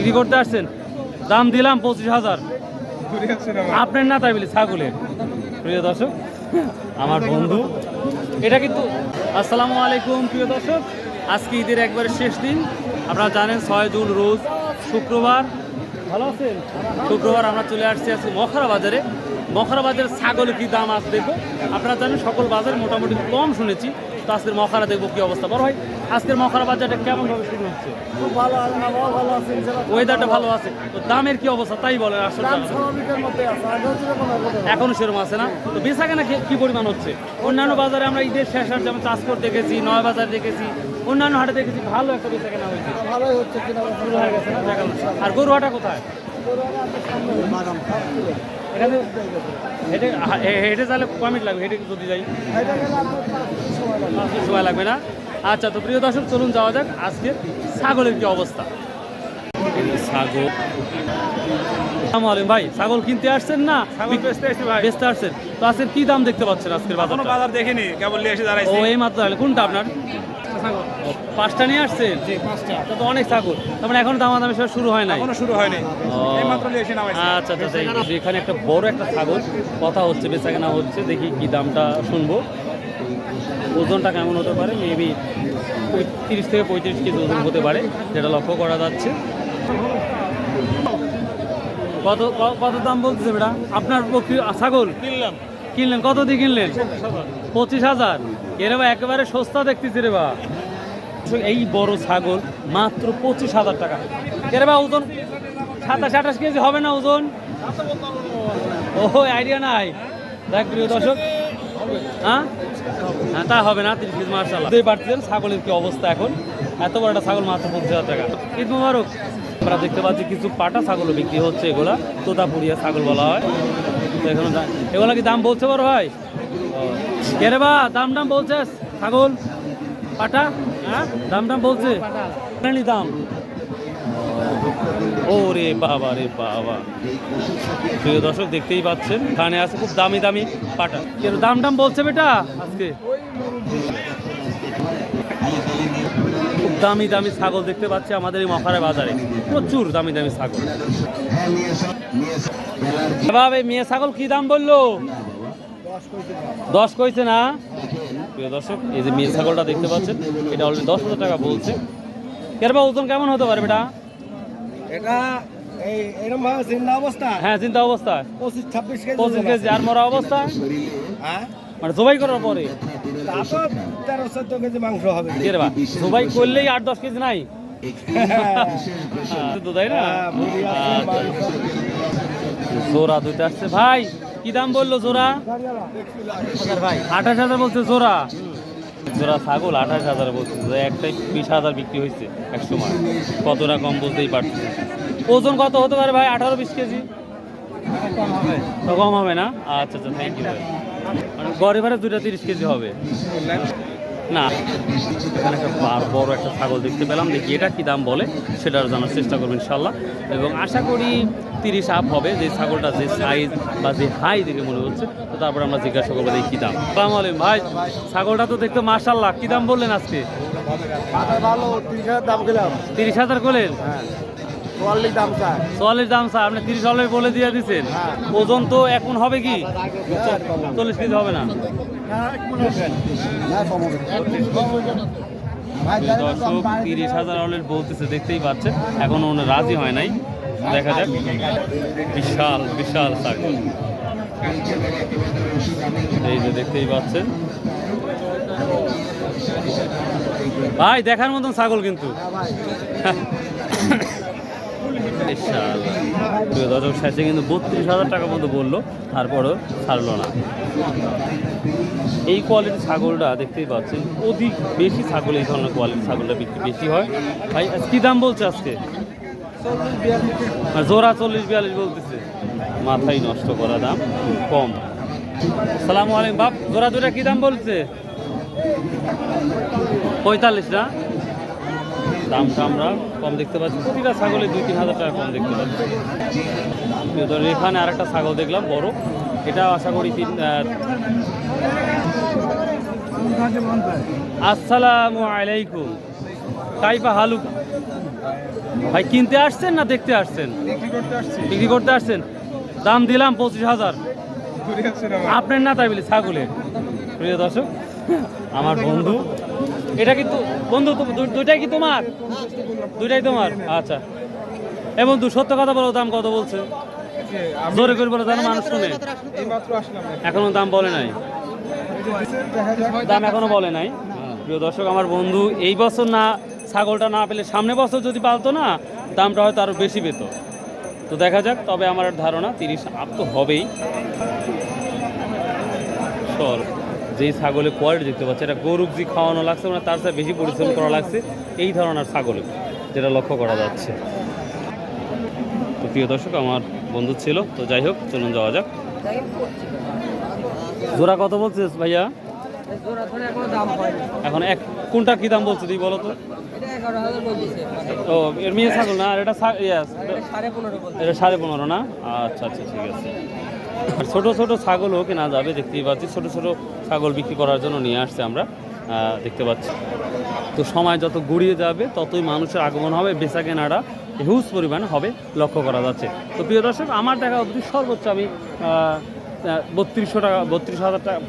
বিক্রি করতে আসছেন? দাম দিলাম 25,000। আপনার না তাই বলি ছাগলের। প্রিয় দর্শক, আমার বন্ধু এটা কিন্তু। আসসালামু আলাইকুম প্রিয় দর্শক, আজকে ঈদের একবারে শেষ দিন। আপনারা জানেন 6 জুন রোজ শুক্রবার। ভালো আছেন? শুক্রবার আমরা চলে আসছি আজকে মখরা বাজারে। মখরা বাজারে ছাগলের কী দাম আছে দেখবো। আপনারা জানেন সকল বাজারে মোটামুটি কম শুনেছি, তো আজকের মখরা দেখবো কী অবস্থা। বড় ভাই, আজকের মখরা বাজারটা কেমনভাবে শুরু হচ্ছে? খুব ভালো, আবহাওয়া ভালো আছে, ওয়েদারটা ভালো আছে, তো দামের কি অবস্থা তাই বলেন। আসলে দাম স্বাভাবিকের মধ্যে আছে, আগেও যেরকম এখন এখনো সেরকম আছে না? তো বেচা কেনা কি পরিমাণ হচ্ছে? অন্যান্য বাজারে আমরা ঈদের শেষ হাট যেমন চাষকর দেখেছি, নয় বাজার দেখেছি, অন্যান্য হাটে দেখেছি ভালো একটা বেচা কেনা হয়েছে, ভালোই হচ্ছে কিনা শুরু হয়ে গেছে না? দেখালো। আর গরু হাটা কোথায়? এখানে হেঁটে হেঁটে তাহলে কমিট লাগবে, হেঁটে যদি যাই সময় লাগবে না? আচ্ছা, তো প্রিয় দর্শক চলুন যাওয়া যাক আজকে ছাগলের কি অবস্থা। ছাগল ভাই, ছাগল কিনতে আসছেন না বেচতে আসছেন? তো আজকের কি দাম দেখতে পাচ্ছেন আজকের বাজার দেখিনি, কেবল নিয়ে এসে দাঁড়াইছি। ও এই মাত্র কোনটা আপনার? পাঁচটা নিয়ে আসছেন? জি, 5টা। তো অনেক ছাগল, তার মানে এখনো দামাদামি সব শুরু হয় নাই? এখনো শুরু হয়নি, এইমাত্র নিয়ে এসে নামাইছি। আচ্ছা আচ্ছা, এখানে একটা বড় একটা ছাগল কথা হচ্ছে, বেচা কেনা হচ্ছে, দেখি কি দামটা শুনবো। ওজনটা কেমন হতে পারে? মেবি 30 থেকে 35 কেজি ওজন হতে পারে, যেটা লক্ষ্য করা যাচ্ছে। কত কত দাম বলতেছে বেটা আপনার ছাগল? কিনলেন কত দিয়ে কিনলেন? 25,000। এরে বা একেবারে সস্তা দেখতেছি রে বা। এই বড় ছাগল মাত্র 25,000 টাকা। এরে বা ওজন 27-28 কেজি হবে না ওজন? ও আইডিয়া নাই। দেখ প্রিয় দর্শক, হ্যাঁ হ্যাঁ তা হবে না 30 কেজি। মার্শাল্লাহ, বুঝতেই পারছেন ছাগলের কি অবস্থা এখন। এত বড় একটা ছাগল মাত্র 25,000 টাকা। ঈদ মোবারক। আমরা দেখতে পাচ্ছি কিছু পাটা ছাগলও বিক্রি হচ্ছে, এগুলা তোতাপুরিয়া ছাগল বলা হয়। তো এখন এগুলা কি দাম বলছে বড় ভাই? কে রে বা দাম বলছে ছাগল পাটা? হ্যাঁ দাম বলছে দাম। ও রে বাবা রে বাবা, প্রিয় দর্শক দেখতেই পাচ্ছেন এখানে আছে খুব দামি দামি পাটা। কেন দাম বলছে বেটা আজকে? খুব দামি দামি ছাগল দেখতে পাচ্ছি আমাদের এই মখরা বাজারে, প্রচুর দামি দামি ছাগল। বাবা মেয়ে ছাগল কি দাম বললো? 10 কইছে না? প্রিয় দর্শক, এই যে মেয়ে ছাগলটা দেখতে পাচ্ছেন, এটা অলরেডি 10,000 টাকা বলছে। কেরবা ওজন কেমন হতে পারে বেটা? এটা এই এরকম ভাবে জিন্দা অবস্থা, হ্যাঁ চিন্তা অবস্থা 25-26 কেজি। 25 কেজি। আর মরা অবস্থা হ্যাঁ, মানে জবাই করার পরে তারপর 13-14 কেজি মাংস হবে। কেরবা জবাই করলেই 8-10 কেজি নাই তো, তাই না? জোড়া দুইটা আসছে ভাই, কি দাম বললো জোড়া? 28,000 বলছে জোড়া। জোড়া ছাগল 28,000 বলছে, একটাই 20,000 বিক্রি হয়েছে এক সময়। কতটা কম বুঝতেই পারছি। ওজন কত হতে পারে ভাই? 18-20 কেজি তো কম হবে না? আচ্ছা আচ্ছা, থ্যাংক ইউ ভাই। মানে গড়ে ভাড়া 2টা 30 কেজি হবে না? এখানে একটা বড় একটা ছাগল দেখতে পেলাম, দেখি এটা কি দাম বলে সেটা জানার চেষ্টা করবো ইনশাল্লাহ। এবং আশা করি 30 আপ হবে, যে ছাগলটা যে সাইজ বা যে হাই দেখে মনে হচ্ছে। তো তারপর আমরা জিজ্ঞাসা করবো দেখি কি দাম। আসসালামু আলাইকুম ভাই, ছাগলটা তো দেখতে মাশাআল্লাহ, কি দাম বললেন আজকে? ভালো, 30,000 দাম দিলাম। 30,000 করলেন? 44 দাম চাই। 44 দাম স্যার, আপনি 30 অলরেডি বলে দিয়ে দিচ্ছেন। ওজন তো এখন হবে কি 40 কেজি হবে না? দর্শক 30,000 অলরেডি বলতেছে, দেখতেই পাচ্ছেন, এখন ওনার রাজি হয় নাই। দেখা যাক। বিশাল বিশাল ছাগল, এই যে দেখতেই পাচ্ছেন ভাই, দেখার মতন ছাগল কিন্তু। দর্শক শেষে কিন্তু 32,000 টাকা মতো বললো, তারপরও ছাড়লো না। এই কোয়ালিটির ছাগলটা দেখতেই পাচ্ছেন, অধিক বেশি ছাগল, এই ধরনের কোয়ালিটির ছাগলটা বিক্রি বেশি হয়। ভাই কী দাম বলছে আজকে? জোড়া 40-42 বলতেছে, মাথায় নষ্ট করা দাম, কম। আসসালামু আলাইকুম বাপ, জোড়া দুটা কী দাম বলছে? 45 না? দামটা আমরা কম দেখতে পাচ্ছি, প্রতিটা ছাগলে 2-3 হাজার টাকা কম দেখতে পাচ্ছি। এখানে আর একটা ছাগল দেখলাম বড়, এটা আশা করি আসসালামু আলাইকুম কাইপা হালুকা। ভাই কিনতে আসছেন না দেখতে আসছেন? বিক্রি করতে আসছি বিক্রি করতে আসছেন। দাম দিলাম 25,000। আপনার না তাই বলি ছাগলের। প্রিয় দর্শক, আমার বন্ধু, এটা কিন্তু বন্ধু দুইটাই কি তোমার? দুইটাই তোমার? আচ্ছা। এ বন্ধু সত্য কথা বলো, দাম কত বলছে? জোরে করে বলো, যেন মানুষ শুনে। এইমাত্র আসলাম এখনো দাম বলে নাই, দাম এখনো বলে নাই। প্রিয় দর্শক, আমার বন্ধু এই বছর না ছাগলটা না পেলে সামনে বছর যদি পালতো না, দামটা হয়তো আরো বেশি পেত। তো দেখা যাক, তবে আমার ধারণা 30 আপ তো হবেই। সর যেই ছাগলের কোয়ালিটি দেখতে পাচ্ছে, এটা গরুক যে খাওয়ানো লাগছে মানে তার সাথে বেশি পরিশ্রম করা লাগছে এই ধরনের ছাগলের, যেটা লক্ষ্য করা যাচ্ছে। তো প্রিয় দর্শক, আমার বন্ধু ছিল, তো যাই হোক চলুন যাওয়া যাক। জোড়া কত বলছিস ভাইয়া? এখন এক কোনটা কি দাম বলছে তুই বলো তো? ও এর মেয়ে ছাগল না, আর এটা এটা 15.5 না? আচ্ছা আচ্ছা, ঠিক আছে। আর ছোটো ছোটো ছাগলও কেনা যাবে, দেখতেই পাচ্ছি ছোটো ছোটো ছাগল বিক্রি করার জন্য নিয়ে আসছে আমরা, দেখতে পাচ্ছি। তো সময় যত গড়িয়ে যাবে ততই মানুষের আগমন হবে, বেচা কেনাটা হিউজ পরিমাণে হবে লক্ষ্য করা যাচ্ছে। তো প্রিয় দর্শক, আমার দেখা অবধি সর্বোচ্চ আমি 3200 টাকা,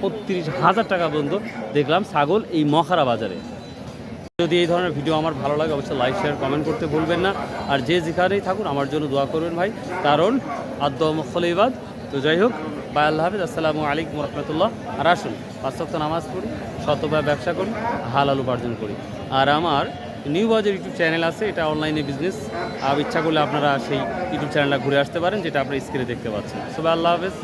32,000 টাকা পর্যন্ত দেখলাম ছাগল এই মখারা বাজারে। যদি এই ধরনের ভিডিও আমার ভালো লাগে অবশ্যই লাইক শেয়ার কমেন্ট করতে ভুলবেন না। আর যে যেখানেই থাকুন আমার জন্য দোয়া করবেন ভাই, কারণ আদ-দোয়া। তো যাই হোক, বাই, আল্লাহ হাফিজ, আসসালামু আলাইকুম রহমতুল্লাহ। আর আসুন 5 ওয়াক্ত নামাজ পড়ি, শতভাবে ব্যবসা করি, হালাল উপার্জন করি। আর আমার নিউ বাজার ইউটিউব চ্যানেল আছে, এটা অনলাইনে বিজনেস। আর ইচ্ছা করলে আপনারা সেই ইউটিউব চ্যানেলটা ঘুরে আসতে পারেন, যেটা আপনারা স্ক্রিনে দেখতে পাচ্ছেন। সবাই আল্লাহ হাফেজ।